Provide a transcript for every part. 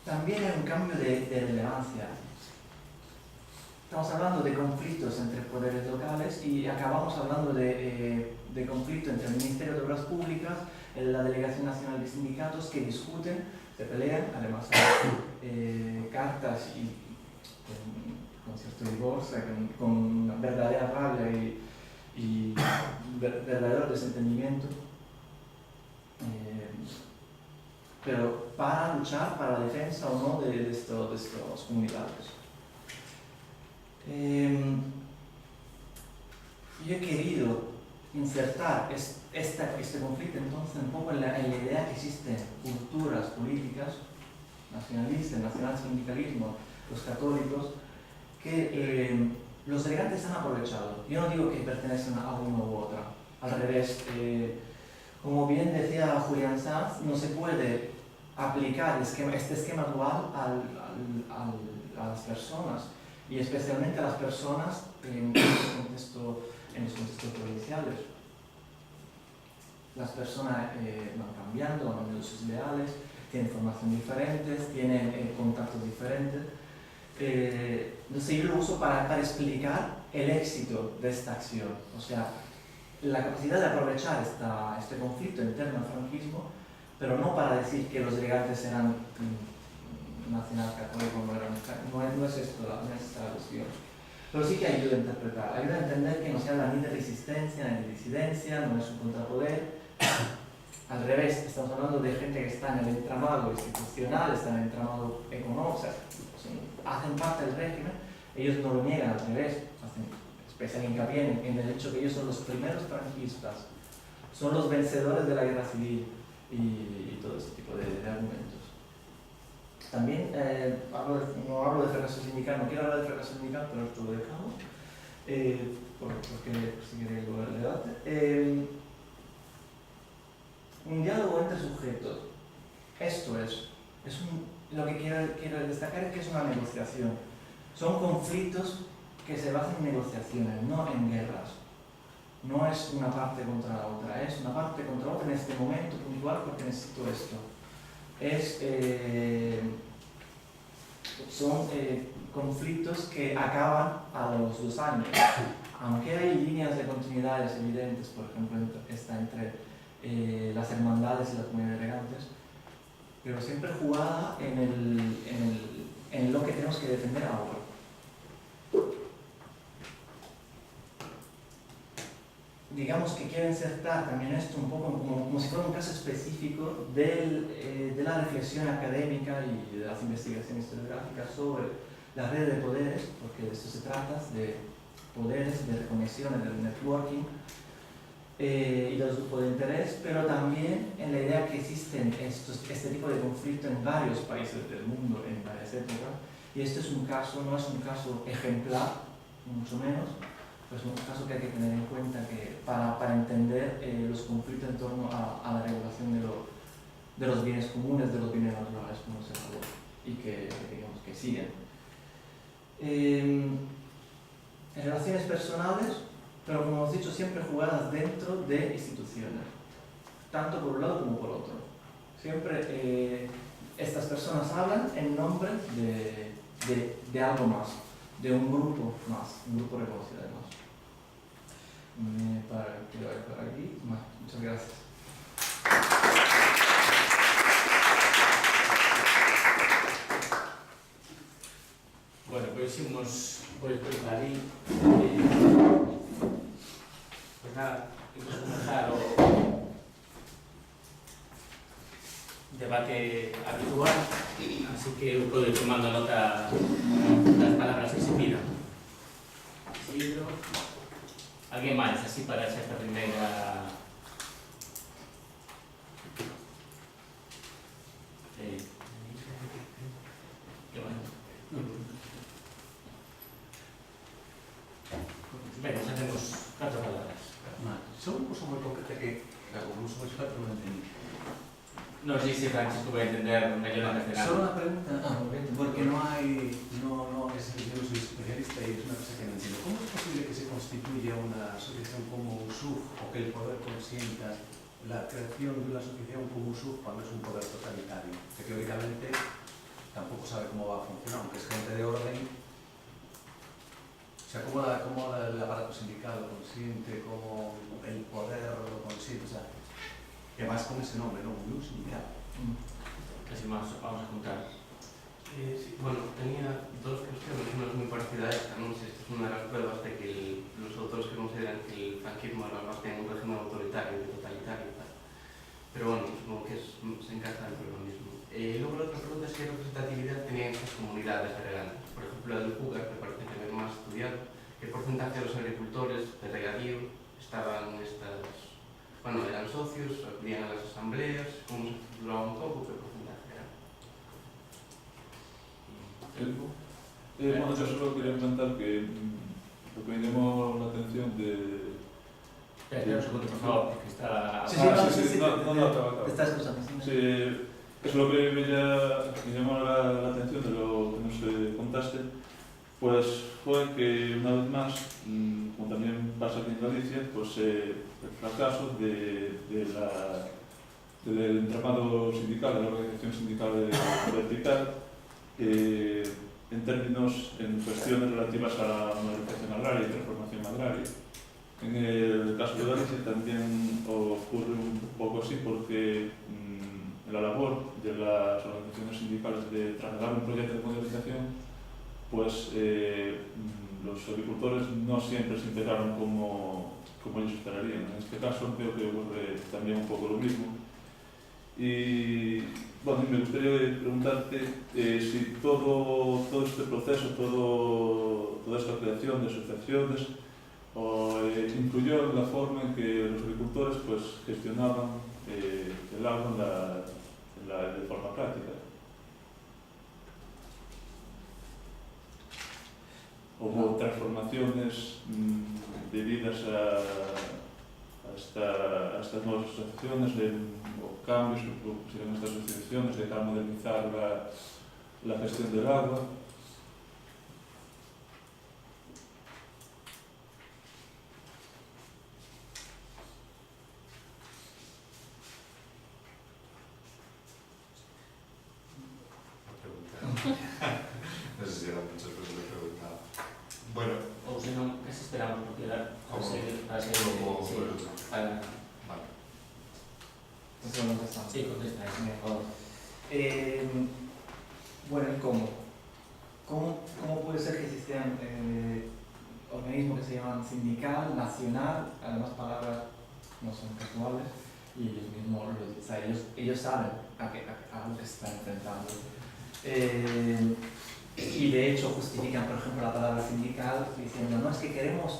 También hay un cambio de relevancia. Estamos hablando de conflictos entre poderes locales y acabamos hablando de conflicto entre el Ministerio de Obras Públicas, la Delegación Nacional de Sindicatos, que discuten, se pelean, además hay cartas y con cierto divorcio, con verdadera rabia y verdadero desentendimiento, pero para luchar para la defensa o no de estos comunitarios. Yo he querido insertar este conflicto entonces un poco en la idea que existen culturas políticas nacionalistas, nacionalsindicalismo, los católicos, que los delegantes han aprovechado. Yo no digo que pertenecen a uno u otra, al revés. Como bien decía Julián Sanz, no se puede aplicar este esquema dual a las personas, y especialmente a las personas en los contextos provinciales. Las personas van cambiando, van cambiando sus ideales, tienen formación diferentes, tienen contactos diferentes. Entonces yo lo uso para explicar el éxito de esta acción, o sea, la capacidad de aprovechar este conflicto interno al franquismo, pero no para decir que los delegantes eran nacional-católicos, no es esto la cuestión. Pero sí que ayuda a interpretar, ayuda a entender que no se habla ni de resistencia ni de disidencia, no es un contrapoder. Al revés, estamos hablando de gente que está en el entramado institucional, está en el entramado económico, o sea, hacen parte del régimen, ellos no lo niegan, al revés, hacen especial hincapié en el hecho que ellos son los primeros franquistas, son los vencedores de la guerra civil y todo ese tipo de argumentos. También no hablo de fracaso sindical, no quiero hablar de fracaso sindical, pero esto lo dejamos, porque si queréis luego el debate. Un diálogo entre sujetos, esto es lo que quiero destacar es que es una negociación. Son conflictos que se basan en negociaciones, no en guerras. No es una parte contra la otra, es una parte contra la otra en este momento puntual porque necesito esto. Son conflictos que acaban a los 2 años. Aunque hay líneas de continuidades evidentes, por ejemplo, está entre las hermandades y las comunidades elegantes, pero siempre jugada en lo que tenemos que defender ahora. Digamos que quiero insertar también esto un poco como si fuera un caso específico de la reflexión académica y de las investigaciones historiográficas sobre las redes de poderes, porque de esto se trata, de poderes, de reconexiones, del networking y de los grupos de interés, pero también en la idea que existen este tipo de conflicto en varios países del mundo, en varias épocas, y este es un caso, no es un caso ejemplar, mucho menos, pues un caso que hay que tener en cuenta que para entender los conflictos en torno a la regulación de los bienes comunes, de los bienes naturales, como se habló, y que digamos que siguen. En relaciones personales, pero como hemos dicho, siempre jugadas dentro de instituciones, tanto por un lado como por otro. Siempre estas personas hablan en nombre de algo más, de un grupo más, un grupo reconocido además. Quiero dejar aquí. Muchas gracias. Bueno, pues hemos por ahí. Pues nada, vamos a comenzar o debate habitual, así que puedo ir tomando nota las palabras que se pidan. Isidro, alguien máis, así para esta primeira venga, xa temos 4 palabras. Só unha cosa moi concreta que, como non somos expertos, non entendí. Non sei se Francisco vai entender mellor a Solo una pregunta, porque no hay, no es yo no soy especialista y es una cosa que no entiendo. ¿Cómo es posible que se constituya una asociación como USUG o que el poder consienta la creación de una asociación como USUR cuando es un poder totalitario, que teóricamente tampoco sabe cómo va a funcionar, aunque es gente de orden. O sea, cómo el aparato sindical lo consiente, cómo el poder lo consiente, o sea, que más con ese nombre, ¿no? Un sindical. Casi más vamos a juntar. Sí, bueno, tenía dos cuestiones, una es muy parecida a esta, no sé, esta es una de las pruebas de que los autores que consideran que el franquismo era más bien un régimen autoritario, totalitario y tal. Pero bueno, supongo que se encaja dentro de lo mismo. Luego la otra pregunta es qué representatividad tenían estas comunidades agregantes. Por ejemplo, la del Júcar, que parece que es más estudiado, ¿qué porcentaje de los agricultores de regadío estaban estas... Bueno, eran socios, acudían a las asambleas, cómo se estructuraba un poco, qué porcentaje era? Bueno, yo solo quería comentar que lo que me llamó la atención de... Espera un segundo, por favor, porque está... Sí, acaba. Te estás escuchando. Sí, eso es lo que me llamó la atención de lo que nos contaste, pues fue que una vez más, como también pasa aquí en Galicia, pues el fracaso del entramado sindical, de la organización sindical vertical, en cuestiones relativas a la modernización agraria y transformación agraria. En el caso de Galicia también ocurre un poco así porque la labor de las organizaciones sindicales de trasladar un proyecto de modernización, pues los agricultores no siempre se integraron como ellos esperarían. En este caso creo que ocurre también un poco lo mismo. Y bueno, me gustaría preguntarte si todo este proceso, toda esta creación de asociaciones, influyó en la forma en que los agricultores pues, gestionaban el agua de forma práctica. Hubo transformaciones debidas a estas nuevas asociaciones, o cambios que pusieron estas asociaciones de cara a modernizar la gestión del agua. No sé si eran muchas cosas que preguntaba. Bueno, O si no, casi esperamos, porque para seguir, como sí, vale. Entonces, ¿dónde estamos? Sí, contesta eso. Mejor. Bueno, ¿y cómo puede ser que existieran organismos que se llaman sindical, nacional, además palabras no son casuales, y ellos mismos o sea, ellos saben a lo que se están enfrentando. Y de hecho justifican, por ejemplo, la palabra sindical diciendo, no, es que queremos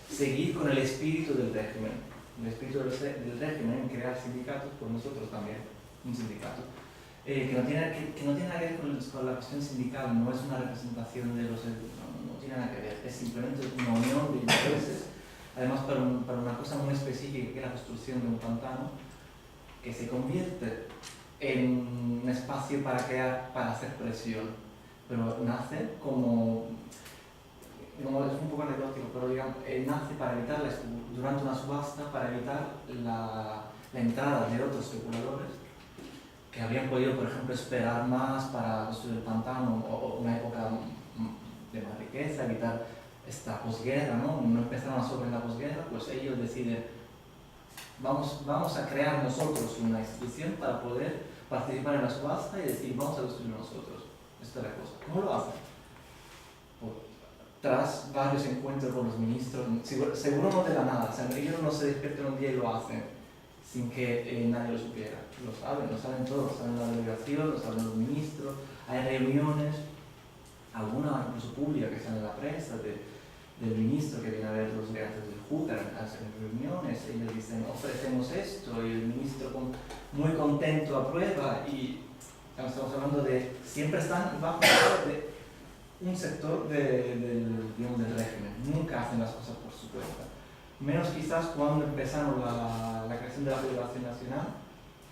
seguir con el espíritu del régimen. El espíritu del régimen en crear sindicatos, pues nosotros también, un sindicato. Que no tiene nada que ver con la cuestión sindical, no es una representación de los... No tiene nada que ver, es simplemente una unión de intereses, además para una cosa muy específica, que es la construcción de un pantano, que se convierte en un espacio para hacer presión, pero nace como... No, es un poco anecdótico, pero digamos, nace para evitar, durante una subasta, para evitar la entrada de otros especuladores que habrían podido, por ejemplo, esperar más para construir el pantano o una época de más riqueza, evitar esta posguerra, ¿no? No empezaron a sobre la posguerra, pues ellos deciden, vamos a crear nosotros una institución para poder participar en la subasta y decir, vamos a construir nosotros. Esta es la cosa. ¿Cómo lo hacen? Tras varios encuentros con los ministros, seguro no de la nada, o sea, ellos no se despiertan un día y lo hacen sin que nadie lo supiera. Lo saben todos, lo saben la delegación, lo saben los ministros, hay reuniones, alguna incluso pública que sale en la prensa del ministro que viene a ver los estudiantes del Júcar, hacen reuniones, ellos dicen ofrecemos esto y el ministro muy contento aprueba y estamos hablando de, siempre están bajo de un sector del régimen, nunca hacen las cosas por su cuenta. Menos quizás cuando empezaron la creación de la Federación Nacional,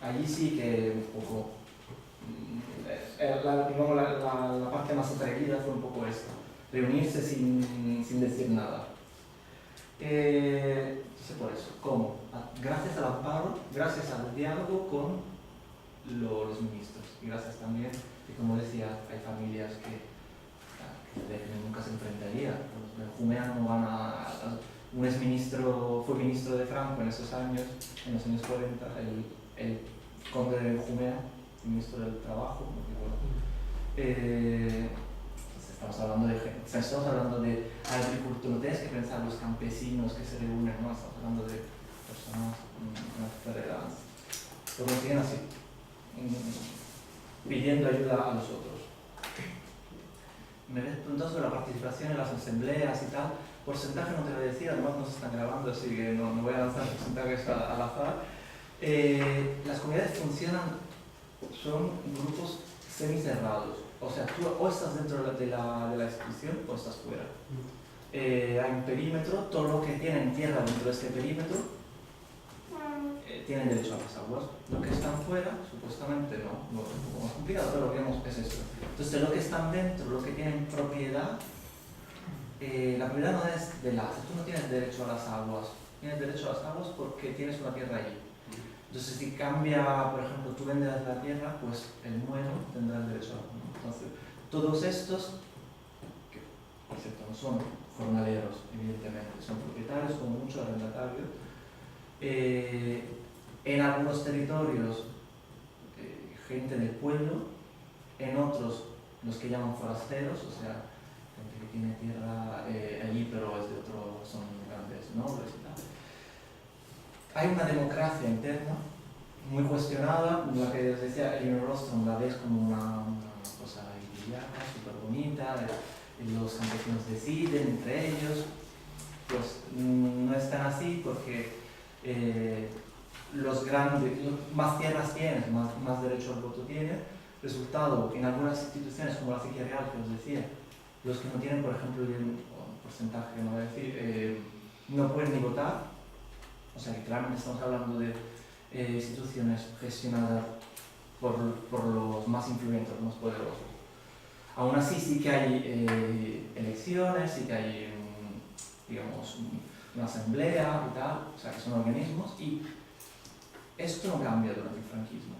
allí sí que un poco, la parte más atrevida fue un poco esto, reunirse sin decir nada. Entonces, por eso, ¿cómo? Gracias al amparo, gracias al diálogo con los ministros. Y gracias también, que como decía, hay familias que nunca se enfrentarían. Los Jumea no van un exministro, fue ministro de Franco en esos años, en los años 40, el conde de Jumea, ministro del Trabajo, no recuerdo. Estamos hablando de agricultura, no tienes que pensar los campesinos que se reúnen, ¿no? Estamos hablando de personas federadas. Lo consiguen así, pidiendo ayuda a los otros. Me habéis preguntado sobre la participación en las asambleas y tal. Porcentaje no te lo voy a decir, además nos están grabando, así que no voy a lanzar porcentajes al azar. Las comunidades funcionan, son grupos semicerrados. O sea, tú o estás dentro de la institución o estás fuera. Hay un perímetro, todo lo que tienen tierra dentro de este perímetro tienen derecho a las aguas. Lo que están fuera, supuestamente no, es un poco más complicado, pero lo que vemos es esto. Entonces, lo que están dentro, lo que tienen propiedad, la propiedad no es de tú no tienes derecho a las aguas, tienes derecho a las aguas porque tienes una tierra allí. Entonces, si cambia, por ejemplo, tú vendes la tierra, pues el muero tendrá el derecho a agua. Entonces, todos estos, que por cierto no son jornaleros, evidentemente, son propietarios, como mucho arrendatarios, en algunos territorios, gente del pueblo, en otros, los que llaman forasteros, o sea, gente que tiene tierra allí, pero es de otro, son grandes nobles y tal. Hay una democracia interna muy cuestionada, la que os decía, Elinor Ostrom la ves como una cosa idílica, súper bonita, los campesinos deciden entre ellos, pues no es tan así porque los más tierras tienes, más derecho al voto tienes. Resultado, en algunas instituciones como la Acequia Real que os decía, los que no tienen, por ejemplo, un porcentaje que no voy a decir, no pueden ni votar. O sea que claramente estamos hablando de instituciones gestionadas por los más influyentes, los más poderosos. Aún así sí que hay elecciones, sí que hay, digamos, una asamblea y tal, o sea que son organismos, y esto no cambia durante el franquismo.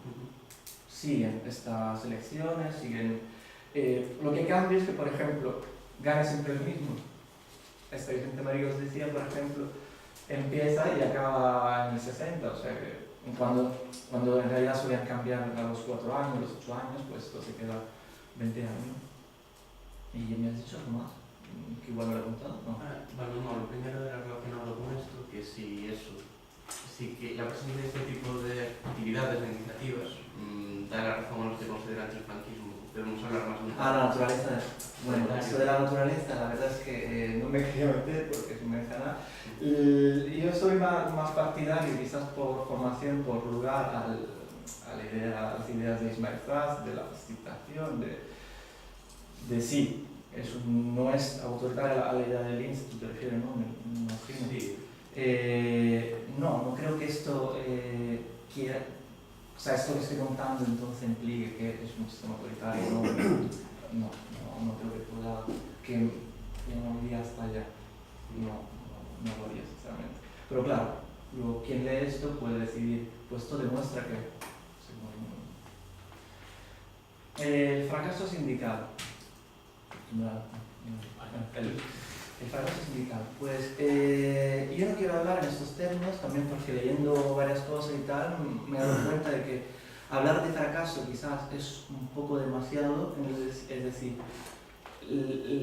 Siguen estas elecciones, siguen... lo que cambia es que, por ejemplo, gana siempre el mismo. Esta Vicente María os decía, por ejemplo, empieza y acaba en el 60, o sea que cuando en realidad solían cambiar a los 4 años, los 8 años, pues esto se queda 20 años. ¿Y me has dicho algo más? ¿Que igual me lo he contado? No. Bueno, no, lo primero era relacionado con esto, que si que la presencia de este tipo de actividades, de iniciativas, da la razón a los que consideran que el franquismo. Debemos hablar más de la naturaleza. Bueno, esto de la naturaleza, la verdad es que no me quería meter porque es una ensalada. Yo soy más partidario, quizás por formación, por lugar, a las ideas de Ismail Fraz, de la facilitación, de sí. No es autoritaria a la idea del INSS, te refieres, ¿no? Me imagino. Sí. No creo que esto quiera... O sea, esto que estoy contando entonces implique que es un sistema autoritario, no creo que pueda, que no iría hasta allá, no lo haría sinceramente. Pero claro, quien lee esto puede decidir, pues esto demuestra que... El fracaso sindical. El fracaso sindical. Pues yo no quiero hablar en estos términos, también porque leyendo varias cosas y tal, me he dado cuenta de que hablar de fracaso quizás es un poco demasiado, es decir,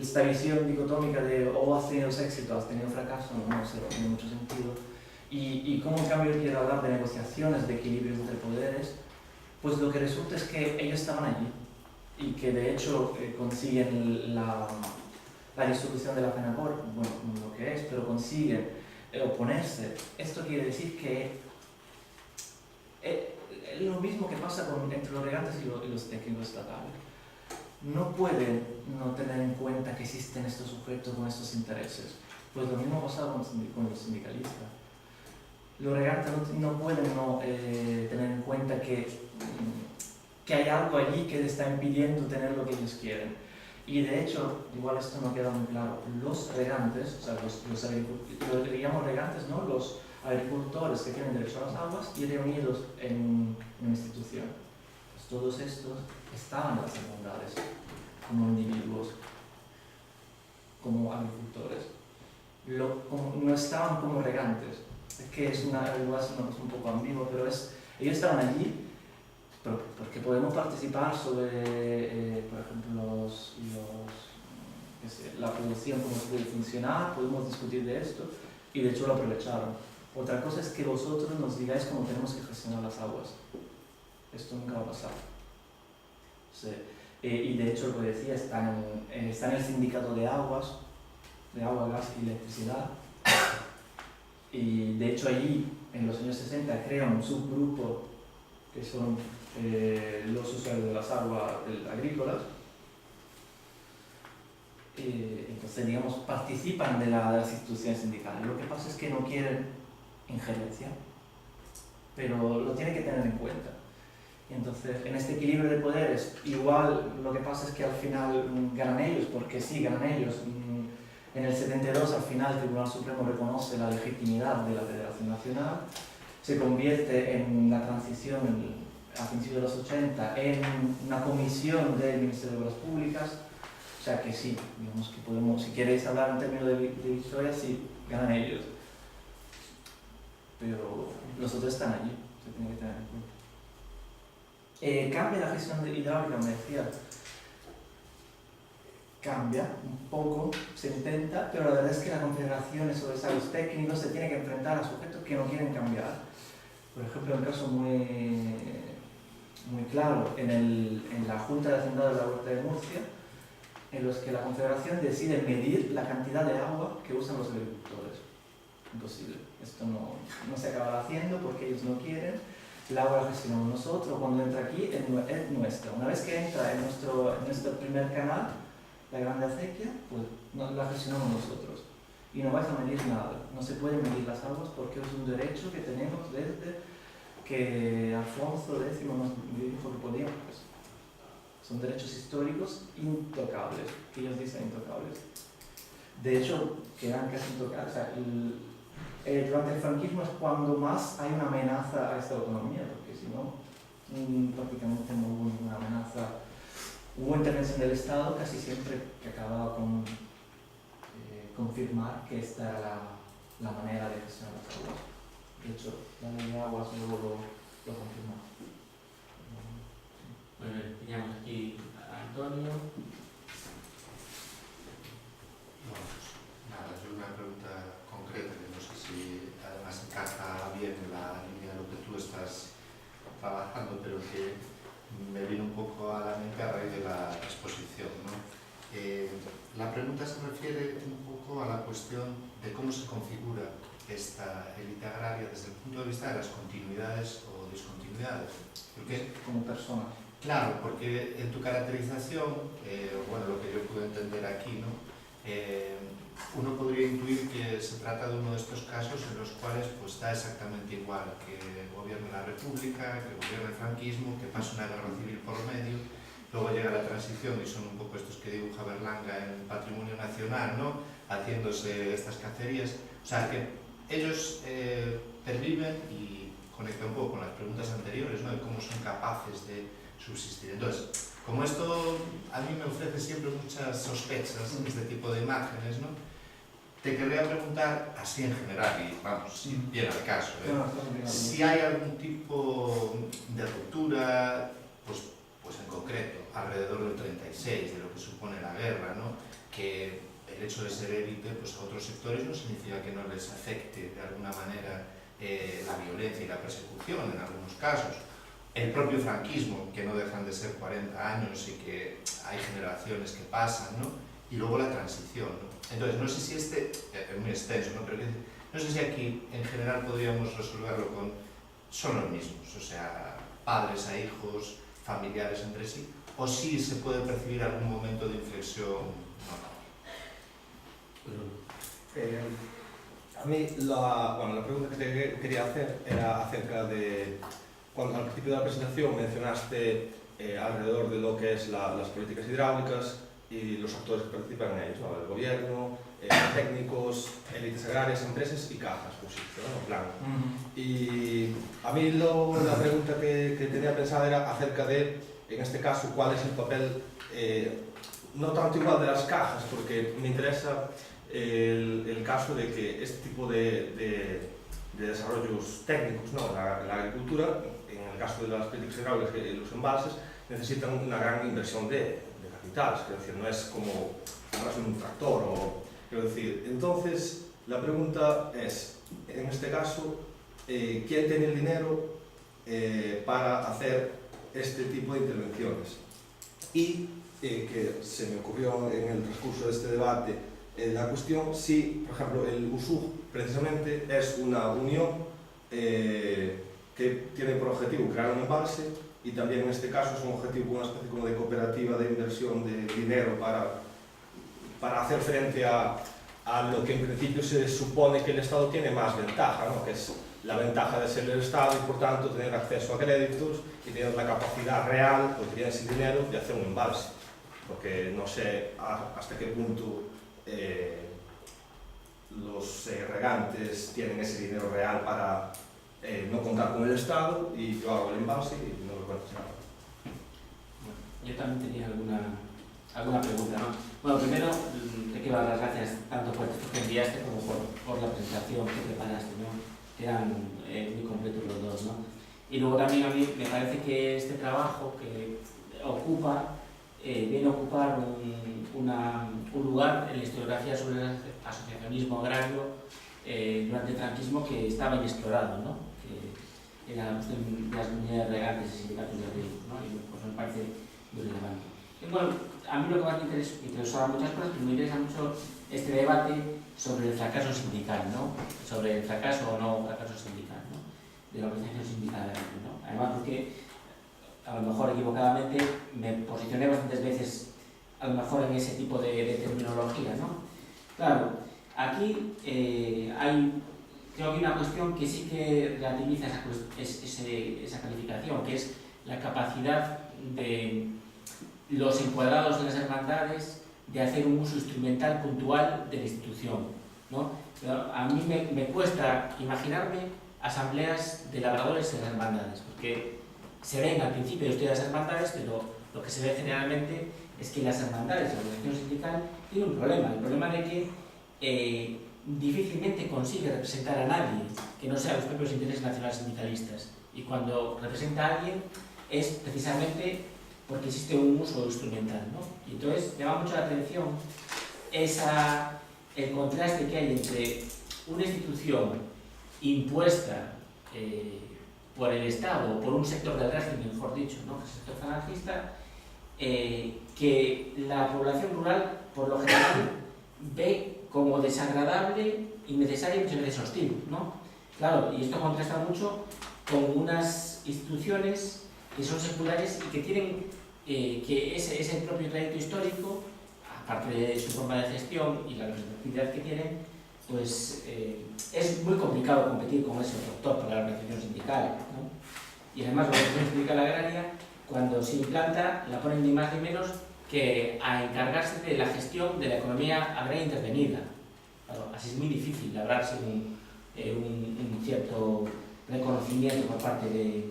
esta visión dicotómica de o has tenido éxito, has tenido fracaso, no sé, tiene mucho sentido. Y como en cambio quiero hablar de negociaciones, de equilibrios entre poderes, pues lo que resulta es que ellos estaban allí y que de hecho consiguen la distribución de la pena por, bueno, lo que es, pero consiguen oponerse. Esto quiere decir que es lo mismo que pasa entre los regantes y los técnicos estatales. No pueden no tener en cuenta que existen estos sujetos con estos intereses. Pues lo mismo pasa con los sindicalistas. Los regantes no pueden no tener en cuenta que hay algo allí que les está impidiendo tener lo que ellos quieren. Y de hecho, igual esto no queda muy claro, los regantes, o sea, lo que llamamos regantes, ¿no? Los agricultores que tienen derecho a las aguas y reunidos en una institución. Pues todos estos estaban en las hermandades como individuos, como agricultores. No estaban como regantes. Es que es igual es una cosa un poco ambigua, pero ellos estaban allí porque podemos participar sobre, por ejemplo, la producción, cómo se puede funcionar, podemos discutir de esto, y de hecho lo aprovecharon. Otra cosa es que vosotros nos digáis cómo tenemos que gestionar las aguas. Esto nunca va a pasar. Sí. Y de hecho, lo que decía, está en el sindicato de aguas, de agua, gas y electricidad. Y de hecho allí, en los años 60, crean un subgrupo que son los usuarios de las aguas agrícolas. Entonces, digamos, participan de las instituciones sindicales. Lo que pasa es que no quieren injerencia, pero lo tienen que tener en cuenta. Entonces, en este equilibrio de poderes, igual lo que pasa es que al final ganan ellos, porque sí, ganan ellos. En el 72, al final, el Tribunal Supremo reconoce la legitimidad de la Federación Nacional, se convierte en la transición a principios de los 80 en una comisión del Ministerio de Obras Públicas. O sea que sí, digamos que podemos, si queréis hablar en términos de historia, sí, ganan ellos. Pero los otros están allí, se tiene que tener en cuenta. Cambia la gestión hidráulica, me decía. Cambia un poco, se intenta, pero la verdad es que la Confederación, esos desarrollos técnicos, se tiene que enfrentar a sujetos que no quieren cambiar. Por ejemplo, un caso muy claro, en la Junta de Hacendado de la Huerta de Murcia, en los que la Confederación decide medir la cantidad de agua que usan los agricultores. Imposible. Esto no se acabará haciendo porque ellos no quieren. El agua la gestionamos nosotros. Cuando entra aquí, es nuestra. Una vez que entra en nuestro primer canal, la Grande Acequia, pues la gestionamos nosotros. Y no vais a medir nada. No se pueden medir las aguas porque es un derecho que tenemos desde que Alfonso X nos dijo que podíamos. Son derechos históricos intocables, que ellos dicen intocables. De hecho, quedan casi intocables. O sea, durante el franquismo es cuando más hay una amenaza a esta autonomía, porque si no, prácticamente no hubo ninguna amenaza. Hubo intervención del Estado casi siempre que acababa con confirmar que esta era la manera de gestionar las aguas. De hecho, la ley de aguas luego lo confirmó. Bueno, teníamos aquí a Antonio. Nada, yo una pregunta concreta que no sé si además encaja bien en la línea de lo que tú estás trabajando, pero que me vino un poco a la mente a raíz de la exposición, ¿no? La pregunta se refiere un poco a la cuestión de cómo se configura esta élite agraria desde el punto de vista de las continuidades o discontinuidades. Porque, como personas. Claro, porque en tu caracterización, bueno, lo que yo puedo entender aquí, ¿no? Uno podría intuir que se trata de uno de estos casos en los cuales pues da exactamente igual que gobierne la República, que gobierne el franquismo, que pase una guerra civil por medio, luego llega la transición y son un poco estos que dibuja Berlanga en Patrimonio Nacional, ¿no? Haciéndose estas cacerías. O sea, que ellos perviven y conecta un poco con las preguntas anteriores, ¿no? De cómo son capaces de subsistir. Entonces, como esto a mí me ofrece siempre muchas sospechas, este tipo de imágenes, ¿no? Te querría preguntar, así en general, y vamos, si viene al caso, si hay algún tipo de ruptura, pues en concreto, alrededor del 36, de lo que supone la guerra, ¿no? Que el hecho de ser élite pues a otros sectores no significa que no les afecte de alguna manera la violencia y la persecución en algunos casos. El propio franquismo, que no dejan de ser 40 años y que hay generaciones que pasan, ¿no? Y luego la transición, ¿no? Entonces, no sé si es muy extenso, ¿no? Pero no sé si aquí en general podríamos resolverlo con son los mismos, o sea, padres a hijos, familiares entre sí, o si se puede percibir algún momento de inflexión notable. A mí la pregunta que te quería hacer era acerca de cuando al principio de la presentación mencionaste alrededor de lo que es las políticas hidráulicas y los actores que participan en ellos, ¿no? El gobierno, técnicos, élites agrarias, empresas y cajas, pues sí, ¿no? Plan. Y a mí la pregunta que tenía pensada era acerca de, en este caso, cuál es el papel, no tanto igual de las cajas, porque me interesa el caso de que este tipo de desarrollos técnicos, ¿no? La agricultura, en el caso de las políticas hidráulicas y los embalses, necesitan una gran inversión de capitales, es decir, no es como comprarse un tractor o, quiero decir. Entonces, la pregunta es, en este caso, ¿quién tiene el dinero para hacer este tipo de intervenciones? Y que se me ocurrió en el transcurso de este debate la cuestión si, por ejemplo, el USUG precisamente es una unión que tiene por objetivo crear un embalse y también en este caso es un objetivo, una especie como de cooperativa de inversión de dinero para hacer frente a lo que en principio se supone que el Estado tiene más ventaja, ¿no? Que es la ventaja de ser el Estado y por tanto tener acceso a créditos y tener la capacidad real, porque tiene ese dinero, de hacer un embalse. Porque no sé hasta qué punto los regantes tienen ese dinero real para no contar con el Estado y yo hago el embalse y no me cuentas nada. Bueno, yo también tenía alguna pregunta, ¿no? Bueno, primero te quiero dar las gracias tanto por esto que enviaste como por la presentación que preparaste, ¿no? Que eran muy completos los dos, ¿no? Y luego también a mí me parece que este trabajo que viene a ocupar un lugar en la historiografía sobre el asociacionismo agrario durante el franquismo que estaba inexplorado, ¿no? Que era la cuestión de las comunidades regantes y sindicatos de riego, ¿no? Y pues me parece muy relevante. Y bueno, a mí lo que más me interesaba muchas cosas, pero me interesa mucho este debate sobre el fracaso sindical, ¿no? Sobre el fracaso o no fracaso sindical, ¿no? De la organización sindical, ¿no? Además, porque a lo mejor equivocadamente me posicioné bastantes veces a lo mejor en ese tipo de terminología, ¿no? Claro, aquí hay creo que una cuestión que sí que relativiza esa calificación, que es la capacidad de los encuadrados de las hermandades de hacer un uso instrumental puntual de la institución, ¿no? A mí me cuesta imaginarme asambleas de labradores en las hermandades, porque se ven al principio de la historia de las hermandades, pero lo que se ve generalmente es que las hermandades, la organización sindical, tiene un problema, el problema de que difícilmente consigue representar a nadie que no sea los propios intereses nacionales sindicalistas, y cuando representa a alguien es precisamente porque existe un uso instrumental, ¿no? Y entonces llama mucho la atención el contraste que hay entre una institución impuesta por el Estado, o por un sector del régimen, mejor dicho, ¿no? Que es el sector falangista, que la población rural, por lo general, ve como desagradable, innecesaria y muchas veces hostil, ¿no? Claro, y esto contrasta mucho con unas instituciones que son seculares y que tienen que ese propio trayecto histórico, aparte de su forma de gestión y la representatividad que tienen, pues es muy complicado competir con ese factor para la organización sindical, ¿no? Y además la organización sindical agraria, cuando se implanta, la ponen ni más ni menos que a encargarse de la gestión de la economía agraria intervenida. Claro, así es muy difícil labrarse un cierto reconocimiento por parte de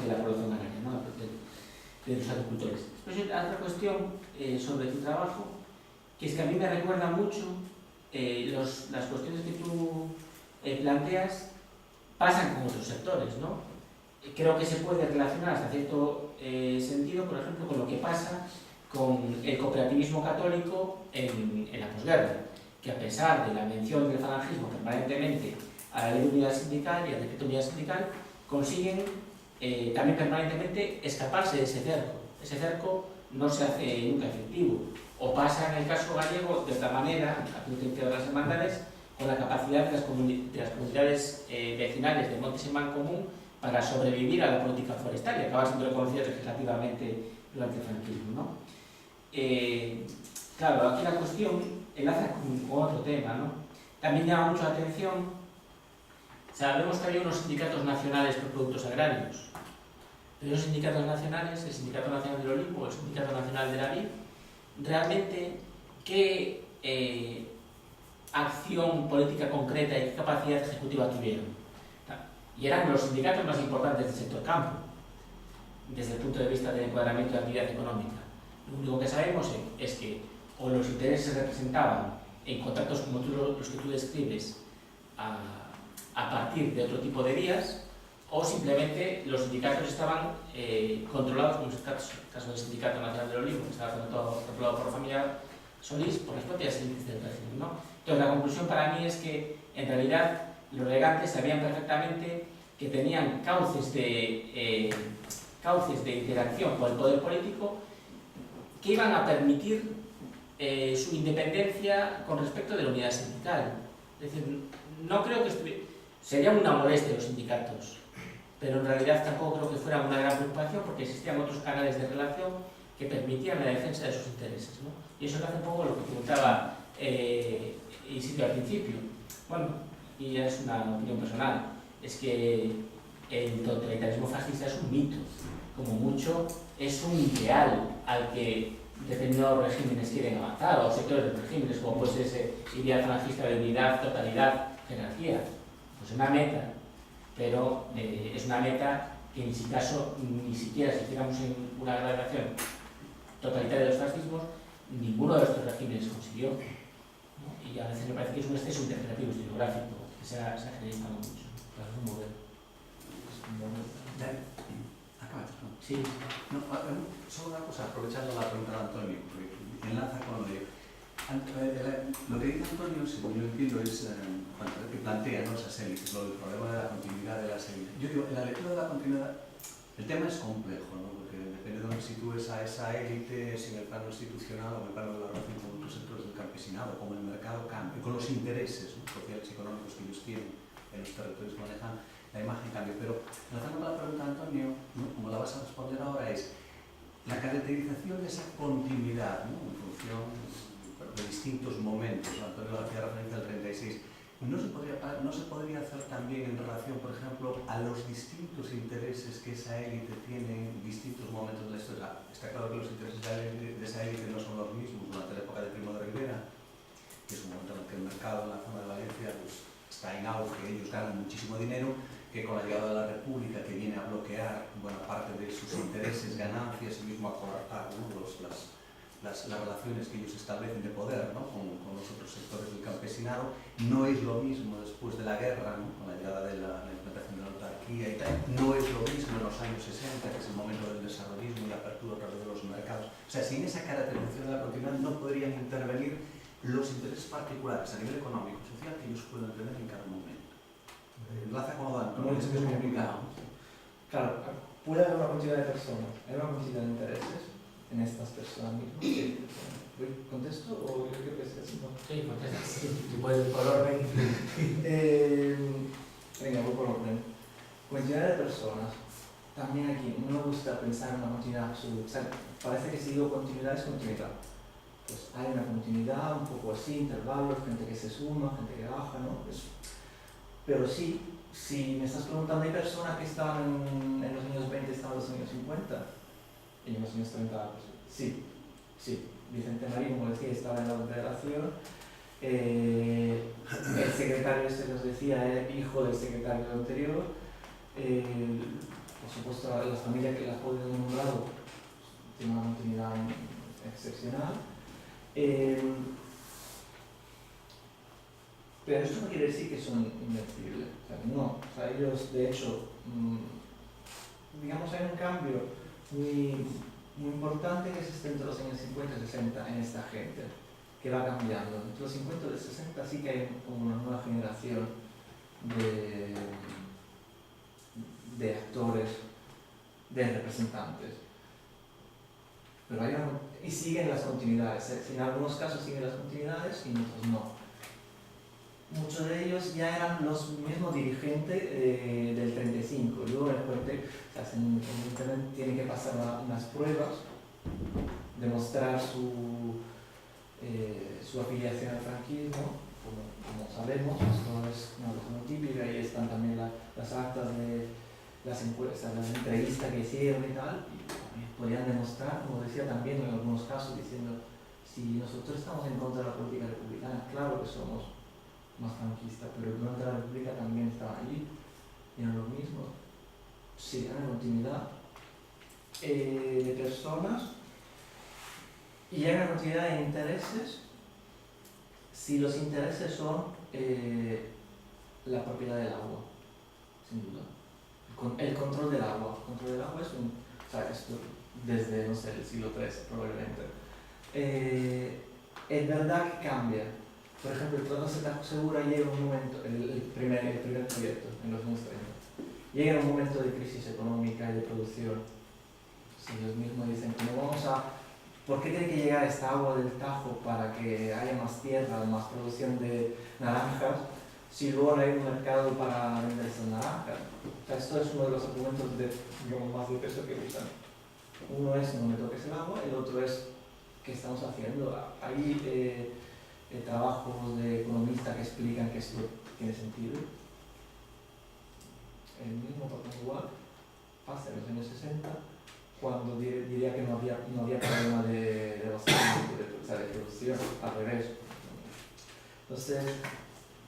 la población agraria, ¿no? de los agricultores. Después hay otra cuestión sobre tu trabajo, que es que a mí me recuerda mucho las cuestiones que tú planteas pasan con otros sectores, ¿no? Creo que se puede relacionar hasta cierto sentido, por ejemplo, con lo que pasa con el cooperativismo católico en la posguerra, que a pesar de la mención del falangismo permanentemente a la ley de unidad sindical y al decreto de unidad sindical, consiguen también permanentemente escaparse de ese cerco. Ese cerco no se hace nunca efectivo. O pasa en el caso gallego de otra manera, aquí de las hermandades, con la capacidad de las comunidades vecinales de montes en mancomun para sobrevivir a la política forestal y acabar siendo reconocidas legislativamente durante el franquismo, ¿no? Claro, aquí la cuestión enlaza con otro tema, ¿no? También llama mucho la atención, sabemos que había unos sindicatos nacionales por productos agrarios, Pero los sindicatos nacionales, el Sindicato Nacional del Olimpo, el Sindicato Nacional de la VID, realmente, ¿qué acción política concreta y qué capacidad ejecutiva tuvieron? Y eran los sindicatos más importantes del sector campo, desde el punto de vista del encuadramiento de actividad económica. Lo único que sabemos es que o los intereses se representaban en contratos como los que tú describes a partir de otro tipo de vías, o simplemente los sindicatos estaban controlados, como es el caso del Sindicato Nacional del Olimpo, que estaba controlado por la familia Solís, por las propias élites del régimen, ¿no? Entonces la conclusión para mí es que en realidad los regantes sabían perfectamente que tenían cauces de interacción con el poder político que iban a permitir su independencia con respecto de la unidad sindical. Es decir, no creo que sería una molestia los sindicatos, pero en realidad tampoco creo que fuera una gran preocupación porque existían otros canales de relación que permitían la defensa de sus intereses, ¿no? Y eso hace un poco lo que preguntaba Isidro al principio. Bueno, y es una opinión personal, es que el totalitarismo fascista es un mito, como mucho es un ideal al que determinados regímenes quieren avanzar, o sectores de regímenes, como pues ese ideal fascista de unidad, totalidad, jerarquía. Pues es una meta, pero es una meta que ni siquiera si hiciéramos en una gradación totalitaria de los fascismos, ninguno de estos regímenes consiguió, ¿no? Y a veces me parece que es un exceso interpretativo historiográfico que se ha generalizado mucho. Claro, es un modelo. Acabas, ¿no? Sí. No, solo una cosa, aprovechando la pregunta de Antonio, porque enlaza con lo de... Lo que dice Antonio, según yo entiendo, es que plantea, ¿no?, esas élites, el problema de la continuidad de las élites. Yo digo, en la lectura de la continuidad, el tema es complejo, ¿no?, porque depende de dónde sitúes a esa élite, si en el plano institucional o en el plano de la relación con otros sectores del campesinado, como el mercado cambia, con los intereses, ¿no?, sociales y económicos que ellos tienen en los territorios que manejan, la imagen cambia. Pero, enlazando con la pregunta de Antonio, ¿no?, como la vas a responder ahora, es la caracterización de esa continuidad, ¿no?, en función de distintos momentos. Antonio hacía referencia al 36. ¿No se podría hacer también en relación, por ejemplo, a los distintos intereses que esa élite tiene en distintos momentos de la historia? Está claro que los intereses de esa élite no son los mismos durante la época de Primo de Rivera, que es un momento en el que el mercado en la zona de Valencia pues, está en auge, ellos ganan muchísimo dinero, que con la llegada de la República, que viene a bloquear buena parte de sus intereses, ganancias y mismo a coartar, ¿no?, las relaciones que ellos establecen de poder, ¿no?, con los otros sectores del campesinado. No es lo mismo después de la guerra, ¿no?, con la llegada de la implantación de la autarquía y tal, no es lo mismo en los años 60, que es el momento del desarrollismo y la apertura a través de los mercados. O sea, sin esa caracterización de la continuidad no podrían intervenir los intereses particulares a nivel económico y social que ellos pueden tener en cada momento. Enlaza con lo de Antonio, es complicado. Claro, puede haber una cantidad de personas, hay una cantidad de intereses en estas personas mismas. ¿Contesto o yo creo que es así? ¿No? Sí, contesta. Si puedes por orden. Venga, voy por orden. Cantidad de personas. También aquí no me gusta pensar en una continuidad absoluta. O sea, parece que si digo continuidad es continuidad. Pues hay una continuidad, un poco así, intervalos, gente que se suma, gente que baja, ¿no? Pero sí, si me estás preguntando, hay personas que estaban en los años 20, estaban en los años 50, y en los años 30, pues, sí. Vicente Marín, como decía, estaba en la federación. El secretario este que os decía era hijo del secretario anterior. Por supuesto, las familias que las pueden nombrar tienen una continuidad excepcional. Pero esto no quiere decir que son invencibles. O sea, no. O sea, ellos, de hecho, digamos, hay un cambio muy importante que existe entre los años 50 y 60 en esta gente, que va cambiando. Entre los 50 y los 60 sí que hay una nueva generación de actores, de representantes. Pero y siguen las continuidades. En algunos casos siguen las continuidades y en otros no. Muchos de ellos ya eran los mismos dirigentes del 35. Luego en el Corte, en internet tienen que pasar unas pruebas, demostrar su afiliación al franquismo, como sabemos. Esto es una cosa muy típica. Ahí están también las actas las encuestas, las entrevistas que hicieron y tal, y podían demostrar, como decía también en algunos casos, diciendo, si nosotros estamos en contra de la política republicana, claro que somos más franquistas, pero durante la República también estaban allí, y eran lo mismo. Sí, hay una continuidad de personas y hay una continuidad de intereses si los intereses son la propiedad del agua, sin duda. El control del agua. El control del agua es o sea, esto desde, no sé, el siglo XIII probablemente. Es verdad que cambia. Por ejemplo, el Tratado de Segura llega un momento, el primer proyecto en los años 30, llega un momento de crisis económica y de producción. Si ellos mismos dicen, ¿por qué tiene que llegar esta agua del Tajo para que haya más tierra, más producción de naranjas, si luego no hay un mercado para vender esas naranjas? O sea, esto es uno de los argumentos más de peso que usan. Uno es no me toques el agua, el otro es ¿qué estamos haciendo? Hay trabajos de economistas que explican que esto tiene sentido. El mismo patrón igual pasa en los años 60, cuando diría que no había problema de abastecimiento, de producción, al revés. Entonces,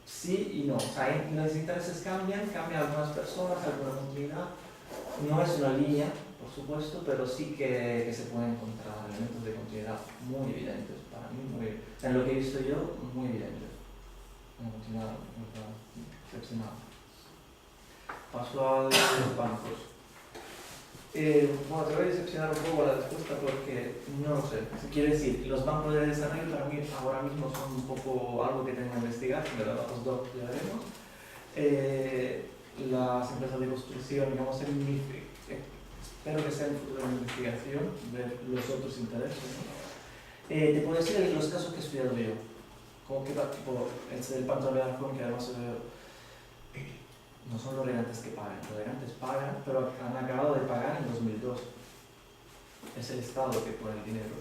sí y no. O sea, los intereses cambian algunas personas, alguna continuidad. No es una línea, por supuesto, pero sí que se pueden encontrar elementos de continuidad muy evidentes, para mí muy evidentes. O sea, en lo que he visto yo, muy evidentes. Una continuidad excepcional. Paso a los bancos. Bueno, te voy a decepcionar un poco la respuesta porque no lo sé. Quiere decir, los bancos de desarrollo para mí ahora mismo son un poco algo que tengo que investigar, pero los dos ya veremos. Las empresas de construcción, digamos, espero que sea en futuro de investigación, ver los otros intereses, ¿no? Te puedo decir los casos que he estudiado yo, como que tipo este del Pacto de Alarcón, que además no son los regantes que pagan, los regantes pagan, pero han acabado de pagar en 2002. Es el Estado que pone el dinero.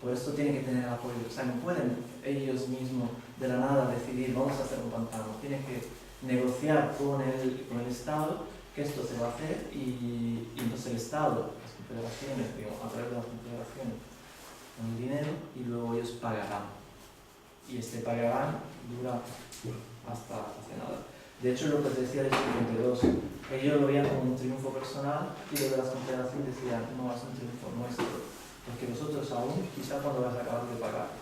Por esto tienen que tener apoyo. O sea, no pueden ellos mismos de la nada decidir vamos a hacer un pantano. Tienen que negociar con el Estado que esto se va a hacer y entonces el Estado, las confederaciones, digamos, a través de las confederaciones, con el dinero y luego ellos pagarán. Y este pagarán dura hasta hace nada. De hecho, lo que se decía del 52, ellos lo veían como un triunfo personal y los de las confederaciones decían, no, es un triunfo nuestro, porque vosotros aún, quizá cuando vas a acabar de pagar.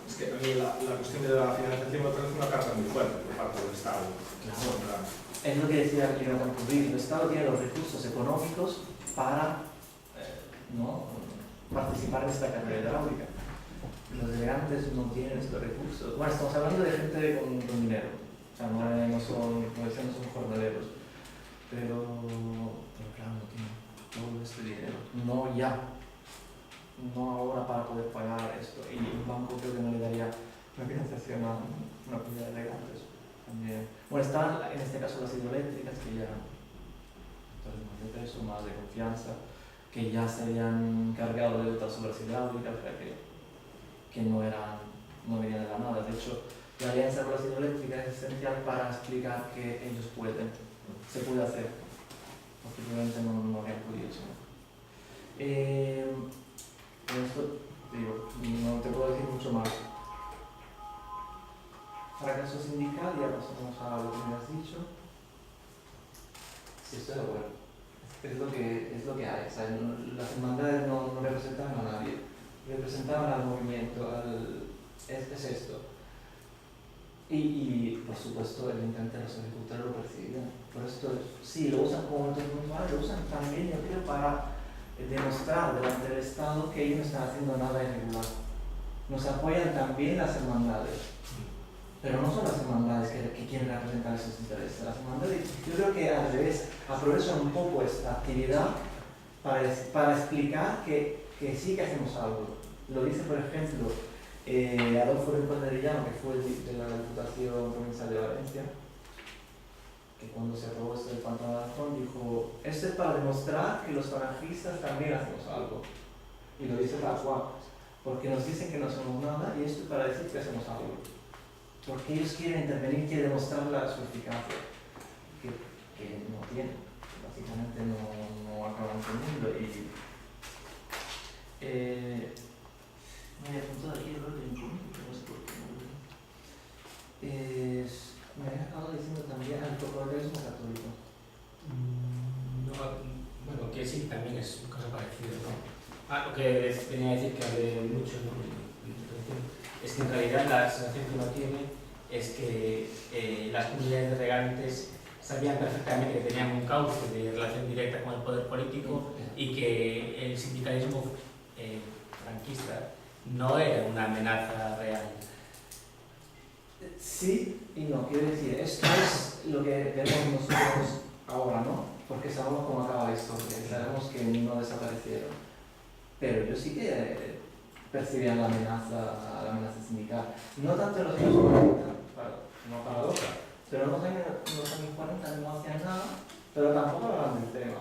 Es que a mí la cuestión de la financiación me parece una carta muy fuerte por parte del Estado. Claro. Es lo que decía que iba a concluir. El Estado tiene los recursos económicos para ¿no? participar en esta carrera hidráulica. Los delegantes no tienen estos recursos. Bueno, estamos hablando de gente con dinero. O sea, no son, como decía, no son jornaleros, pero claro, no tienen todo este dinero, no ya, no ahora para poder pagar esto, y un banco creo que no le daría una financiación a una comunidad de delegantes también. Bueno, están en este caso las hidroeléctricas que ya entonces más de peso, más de confianza, que ya se habían cargado de otras obras hidráulicas, que no venían de la nada. De hecho, la alianza con las hidroeléctricas es esencial para explicar que ellos se puede hacer, porque probablemente no habrían podido. Con esto, digo, no te puedo decir mucho más. Fracaso sindical, ya pasamos a lo que me has dicho. Sí, estoy de acuerdo. Es lo que hay. O sea, las hermandades no representaban a nadie, representaban al movimiento, es esto. Y por supuesto, evidentemente los agricultores lo percibían. Por esto, sí, lo usan como método puntual, lo usan también, yo creo, para demostrar delante del Estado que ellos no están haciendo nada irregular. Nos apoyan también las hermandades, pero no son las hermandades que quieren representar esos intereses. Las hermandades, yo creo que al revés, aprovechan un poco esta actividad para explicar que sí que hacemos algo. Lo dice, por ejemplo, Adolfo Rincón de Arellano, que fue de la Diputación Provincial de Valencia, que cuando se aprobó esto del Pantano de Alarcón dijo, esto es para demostrar que los falangistas también hacemos algo. Y lo dice tal cual, porque nos dicen que no somos nada y esto es para decir que hacemos algo. Porque ellos quieren intervenir, quieren demostrar su eficacia. Que no. tienen. Básicamente no acaban teniendo. Y me he apuntado aquí el orden punto, no sé por qué no lo veo. Me había acabado diciendo también el corporealismo católico. No, bueno, que sí, también es un caso parecido, ¿no? Lo que venía a decir que hablé mucho, ¿no? Es que en realidad la sensación que uno tiene es que las comunidades regantes sabían perfectamente que tenían un cauce de relación directa con el poder político y que el sindicalismo franquista no era una amenaza real. Sí y no, quiero decir, esto es lo que vemos nosotros ahora, ¿no? Porque sabemos cómo acaba la historia, sabemos que no desaparecieron. Pero yo sí que percibía la amenaza sindical. No tanto en los años 40, no paradoja, pero en los años 40 no hacían nada, pero tampoco hablaban del tema.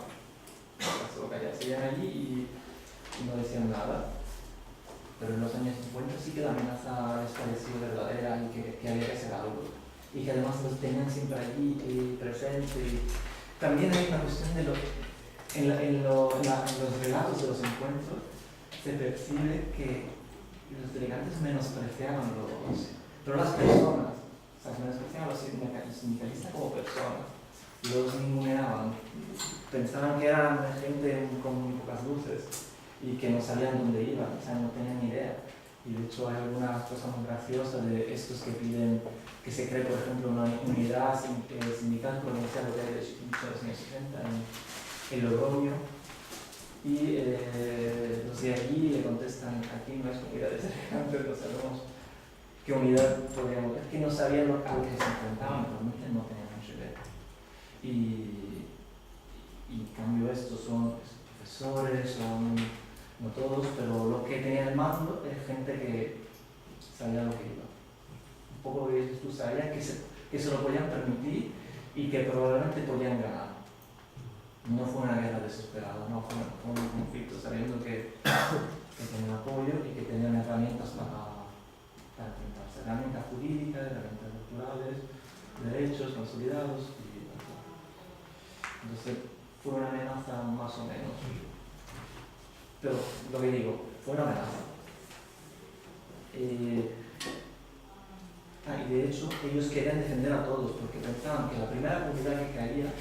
Solo que ya seguían allí y no decían nada. Pero en los años 50 sí que la amenaza les pareció verdadera y que había que hacer algo. Y que además los tenían siempre allí presentes. También hay una cuestión de en los relatos de los encuentros se percibe que los delegantes menospreciaban pero las personas, o sea, menospreciaban a los sindicalistas como personas, los ninguneaban, pensaban que eran gente con muy pocas luces y que no sabían dónde iban, o sea, no tenían ni idea. Y de hecho hay algunas cosas muy graciosas de estos que piden que se cree, por ejemplo, una unidad sindical provincial de los años 60 en Logroño, y los de allí le contestan: aquí no es unidad de delegantes, no sabemos qué unidad podríamos ver, que no sabían a lo que se enfrentaban, realmente no tenían mucha idea. Y en cambio estos son profesores, son no todos, pero lo que tenía el mando es gente que sabía lo que iba. Un poco lo que dices tú, sabían que se lo podían permitir y que probablemente podían ganar. No fue una guerra desesperada, no fue un conflicto, sabiendo que tenían apoyo y que tenían herramientas para enfrentarse. Herramientas jurídicas, herramientas electorales, derechos consolidados. Entonces fue una amenaza más o menos. Pero lo que digo, fue una amenaza. Y de hecho ellos querían defender a todos porque pensaban que la primera comunidad que caía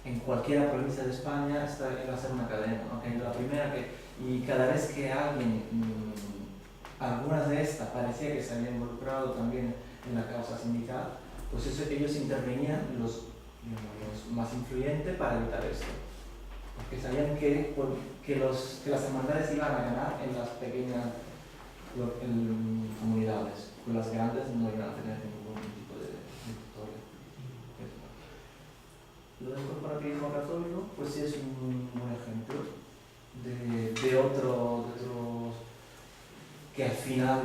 en cualquier provincia de España iba a ser una cadena, ¿no? Que la primera y cada vez que alguien, algunas de estas parecía que se había involucrado también en la causa sindical, pues ellos intervenían los más influyentes para evitar esto. Porque sabían que las hermandades iban a ganar en las pequeñas comunidades, con las grandes no iban a tener ningún tipo de victoria. Lo del corporativismo católico, pues sí es un buen ejemplo de otros que al final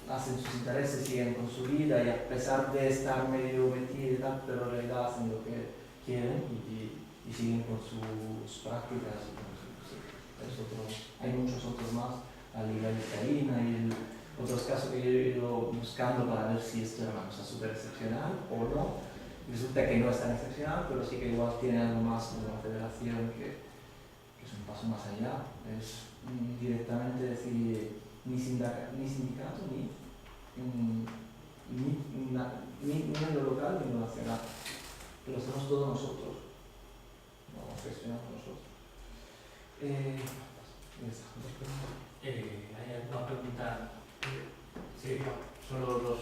hacen sus intereses, siguen con su vida y a pesar de estar medio metidos y tal, pero en realidad hacen lo que quieren y siguen con sus prácticas. Hay muchos otros más, la Liga Vizcaína y otros casos que yo he ido buscando para ver si esto era una cosa súper excepcional o no. Resulta que no es tan excepcional, pero sí que igual tiene algo más de una federación que es un paso más allá. Es directamente decir ni sindicato, ni en lo local ni en lo nacional. Que lo hacemos todos nosotros. Lo gestionamos nosotros. ¿Hay alguna pregunta? Sí, solo dos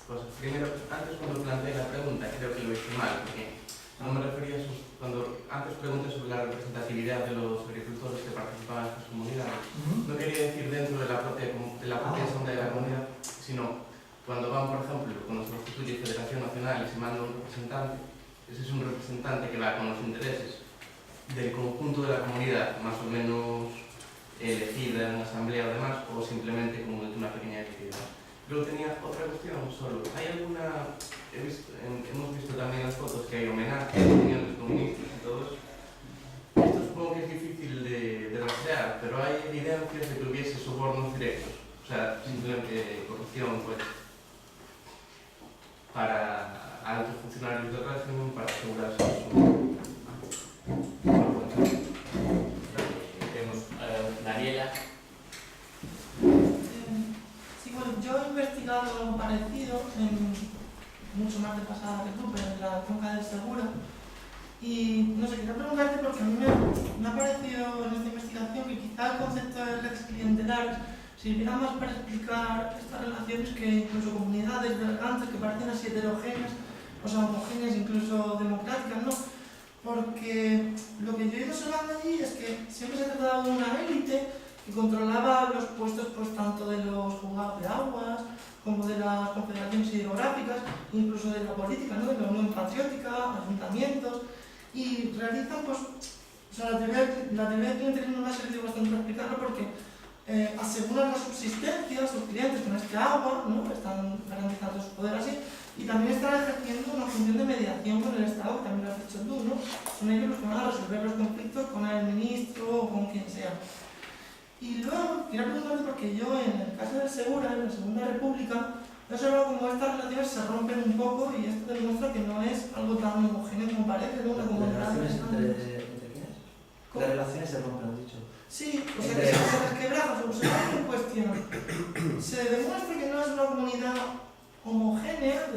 cosas. Primero, antes cuando planteé la pregunta, creo que lo hice mal, porque no me refería cuando antes pregunté sobre la representatividad de los agricultores que participaban en sus comunidades. No quería decir dentro de la propia asamblea de la comunidad, sino cuando van, por ejemplo, cuando se constituye Federación Nacional y se manda un representante, ese es un representante que va con los intereses del conjunto de la comunidad, más o menos elegida en una asamblea o demás, o simplemente como de una pequeña actividad. Luego tenía otra cuestión solo. ¿Hay alguna... hemos visto también las fotos que hay homenajes a opiniones comunistas y todo eso? Esto supongo que es difícil de rastrear, pero hay evidencias de que hubiese sobornos directos. O sea, simplemente corrupción, pues, para altos funcionarios del régimen para asegurarse su Y no sé, quería preguntarte porque a mí me ha parecido en esta investigación que quizá el concepto de redes clientelares sirviera más para explicar estas relaciones que incluso comunidades delegantes que parecen así heterogéneas, o sea, homogéneas, incluso democráticas, ¿no? Porque lo que yo he ido observando allí es que siempre se ha tratado de una élite que controlaba los puestos pues, tanto de los juzgados de aguas como de las confederaciones hidrográficas, incluso de la política, ¿no? De la Unión Patriótica, ayuntamientos, y realizan, pues, o sea, la teoría del clientelismo me ha servido bastante para explicarlo porque aseguran la subsistencia a sus clientes con este agua, ¿no? Están garantizando su poder así, y también están ejerciendo una función de mediación con el Estado, que también lo has dicho tú, ¿no? Son ellos los que van a resolver los conflictos con el ministro o con quien sea. Y luego, quería preguntarte porque yo en el caso del Segura, en la Segunda República, he observado como estas relaciones se rompen un poco y esto demuestra que no es algo tan homogéneo como parece, ¿no? Una comunidad. ¿Las relaciones entre quiénes? Las relaciones se rompen, has dicho. Sí, o sea, que se resquebraja, o se pone en cuestión. Se demuestra que no es una comunidad homogénea,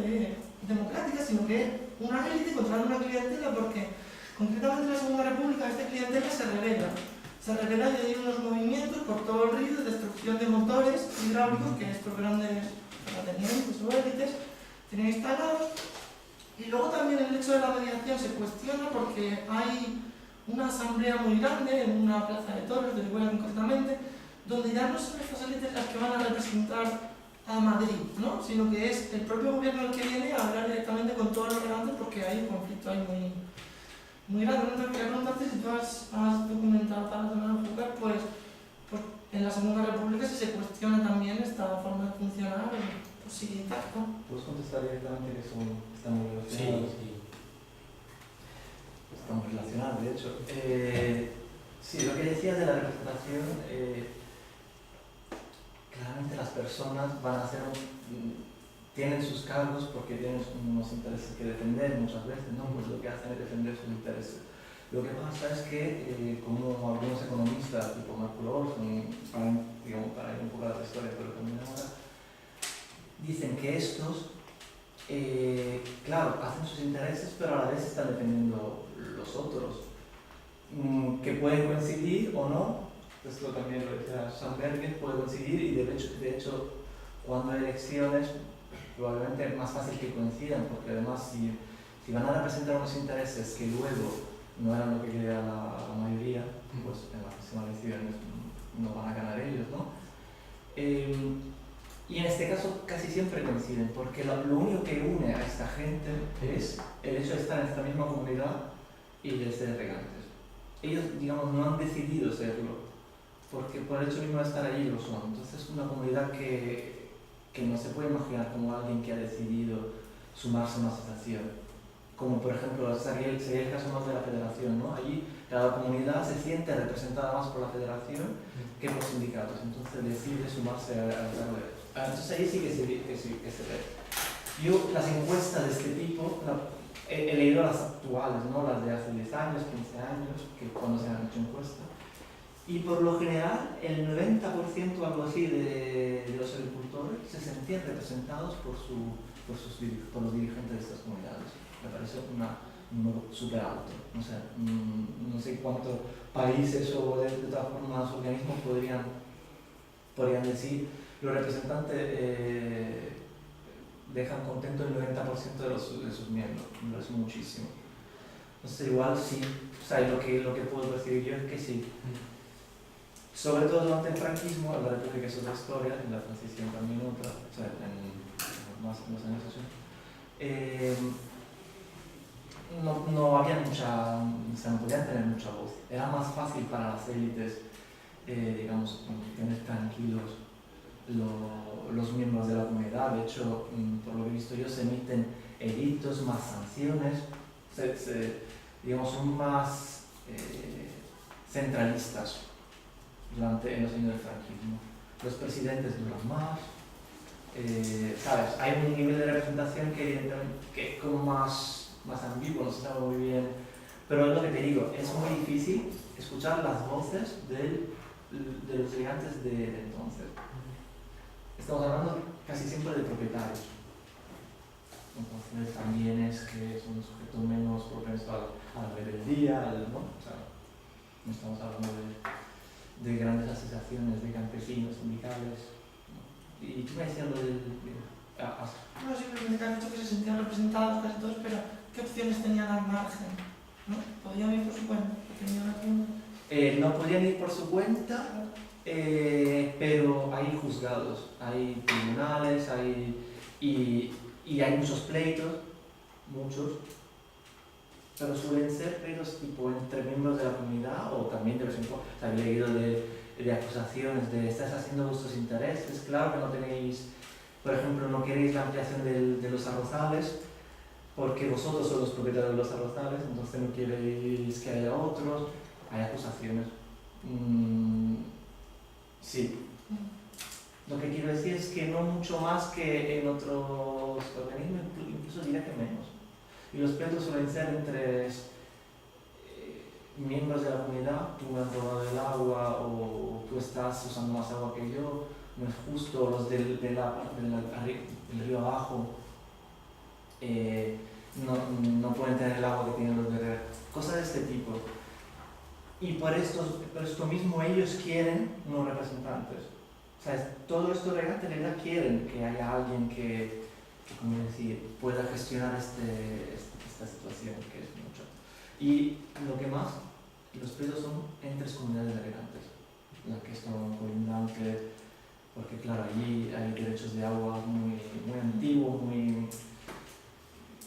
democrática, sino que es una élite contra una clientela, porque concretamente en la Segunda República esta clientela se revela y hay unos movimientos por todo el río de destrucción de motores hidráulicos que estos grandes terratenientes o élites tienen instalados. Y luego también el hecho de la mediación se cuestiona porque hay una asamblea muy grande en una plaza de toros, de Orihuela concretamente, donde ya no son estas élites las que van a representar a Madrid, ¿no? Sino que es el propio gobierno el que viene a hablar directamente con todos los regantes porque hay un conflicto ahí muy grande. Entonces quería preguntarte si tú has documentado para tomar un poco, pues en la Segunda República si se cuestiona también esta forma de funcionar, pues sigue intacta. ¿Puedes contestar directamente que están muy relacionados? Sí. Estamos relacionados, de hecho. Sí, lo que decías de la representación, claramente las personas van a hacer tienen sus cargos porque tienen unos intereses que defender muchas veces, ¿no? Pues lo que hacen es defender sus intereses. Lo que pasa es que, como algunos economistas, tipo Marco Olson, para ir un poco a la historia, pero también ahora, dicen que estos, claro, hacen sus intereses, pero a la vez están defendiendo los otros, que pueden coincidir o no. Esto también lo decía Sandberg, puede coincidir y de hecho cuando hay elecciones probablemente es más fácil que coincidan, porque además si van a representar unos intereses que luego no eran lo que quería la mayoría, pues en las próximas elecciones no van a ganar ellos, ¿no? Y en este caso casi siempre coinciden, porque lo único que une a esta gente es el hecho de estar en esta misma comunidad y de ser regantes. Ellos, digamos, no han decidido serlo, porque por el hecho mismo de estar allí lo son. Entonces es una comunidad que no se puede imaginar como alguien que ha decidido sumarse a una asociación. Como por ejemplo sería el caso más de la federación, ¿no? Allí cada comunidad se siente representada más por la federación que por sindicatos, entonces decide sumarse a la red. Entonces ahí sí que se ve. Yo las encuestas de este tipo, he leído las actuales, ¿no? Las de hace 10 años, 15 años, que cuando se han hecho encuestas. Y por lo general, el 90% algo así de los agricultores se sentían representados por los dirigentes de estas comunidades. Me parece un número súper alto. No sé cuántos países o de todas formas organismos podrían decir los representantes dejan contento el 90% de sus miembros. Me parece muchísimo. Entonces igual sí, o sea, lo que puedo percibir yo es que sí. Sobre todo durante el franquismo, la República es otra historia, en la transición también otra, o sea, en los años 80. No había mucha, o sea, no podían tener mucha voz. Era más fácil para las élites, digamos, tener tranquilos los miembros de la comunidad. De hecho, por lo que he visto yo, se emiten edictos, más sanciones, digamos, son más centralistas en los años del franquismo. Los presidentes duran más, ¿sabes? Hay un nivel de representación que es como más ambiguo, no se sabe muy bien, pero es lo que te digo, es muy difícil escuchar las voces de los gigantes de entonces. Estamos hablando casi siempre de propietarios, entonces también es que son un sujeto menos propenso a la rebeldía, ¿no? O sea, no estamos hablando de grandes asociaciones de campesinos, sindicales. Y tú me decías lo del... No, simplemente que han dicho que se sentían representados casi todos, pero ¿qué opciones tenían al margen? ¿No? ¿Podían ir por su cuenta? No podían ir por su cuenta, pero hay juzgados, hay tribunales, y hay muchos pleitos, muchos, pero suelen ser pleitos tipo entre miembros de la comunidad o también de vez en cuando. O sea, he leído de acusaciones de estás haciendo vuestros intereses, claro que no tenéis, por ejemplo, no queréis la ampliación de los arrozales porque vosotros sois los propietarios de los arrozales, entonces no queréis que haya otros. Hay acusaciones. Sí. Lo que quiero decir es que no mucho más que en otros organismos, incluso diría que menos. Y los pleitos suelen ser entre miembros de la comunidad, tú me has robado el agua o tú estás usando más agua que yo, no es justo, los del río abajo no pueden tener el agua que tienen los de cosas de este tipo. Y por esto mismo ellos quieren unos representantes. O sea, todo esto legal en realidad quieren que haya alguien que como decir, pueda gestionar esta situación, que es mucho. Y lo que más, los pleitos son entre comunidades delegantes, las que son colindantes, porque claro, allí hay derechos de agua muy antiguos,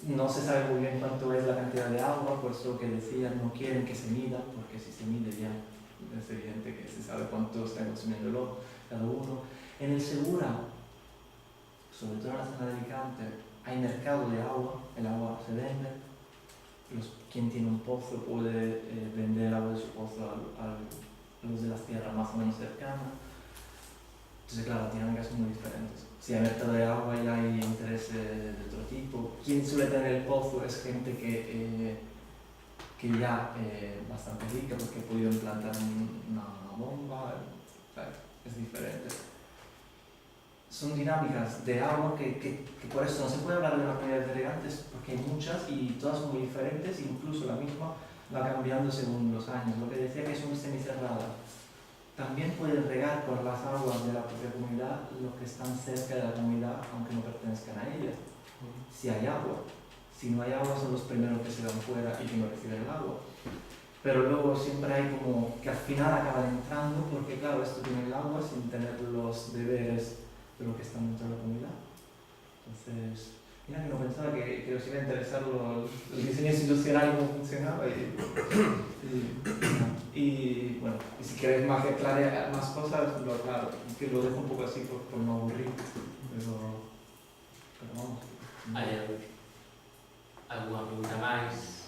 no se sabe muy bien cuánto es la cantidad de agua, por eso que decían no quieren que se mida, porque si se mide ya es evidente que se sabe cuánto está consumiendo cada uno. En el Segura, sobre todo en la zona de Alicante, hay mercado de agua, el agua se vende, quien tiene un pozo puede vender el agua de su pozo a los de las tierras más o menos cercanas. Entonces, claro, las dinámicas son muy diferentes. Si hay mercado de agua y hay intereses de otro tipo, quien suele tener el pozo es gente que ya bastante rica porque ha podido implantar una bomba, es diferente. Son dinámicas de agua que por eso no se puede hablar de una comunidad de delegantes porque hay muchas y todas son muy diferentes, incluso la misma va cambiando según los años. Lo que decía que son semicerradas. También pueden regar por las aguas de la propia comunidad los que están cerca de la comunidad, aunque no pertenezcan a ella. Si hay agua. Si no hay agua, son los primeros que se van fuera y que no reciben el agua. Pero luego siempre hay como que al final acaban entrando, porque claro, esto tiene el agua sin tener los deberes de lo que están dentro de la comunidad. Entonces, mira que no pensaba que os iba a interesar el diseño institucional y cómo funcionaba. Y bueno, y si queréis más que aclare más cosas, lo aclaro. Que lo dejo un poco así por no aburrir. Pero vamos. ¿Hay alguna pregunta más?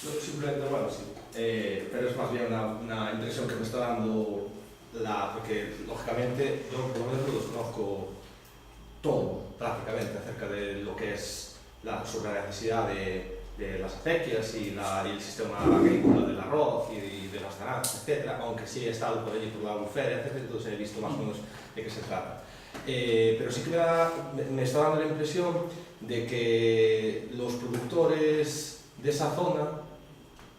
No, simplemente, bueno, sí. Pero es más bien una impresión que me está dando porque lógicamente yo por lo menos lo desconozco todo prácticamente acerca de lo que es sobre la necesidad de las acequias y el sistema agrícola del arroz y de las naranjas, etc. Aunque sí he estado por allí por la Albufera, etc. Entonces he visto más o menos de qué se trata. Pero sí que me está dando la impresión de que los productores de esa zona,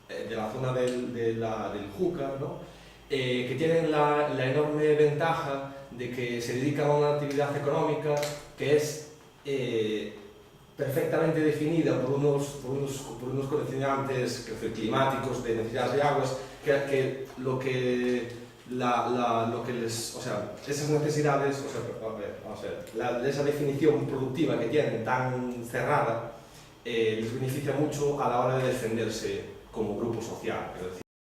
de la zona del Júcar, ¿no? Que tienen la enorme ventaja de que se dedican a una actividad económica que es perfectamente definida por unos condicionantes climáticos de necesidades de aguas, que lo que les, o sea, esas necesidades, o sea, vamos a ver, esa definición productiva que tienen tan cerrada les beneficia mucho a la hora de defenderse como grupo social.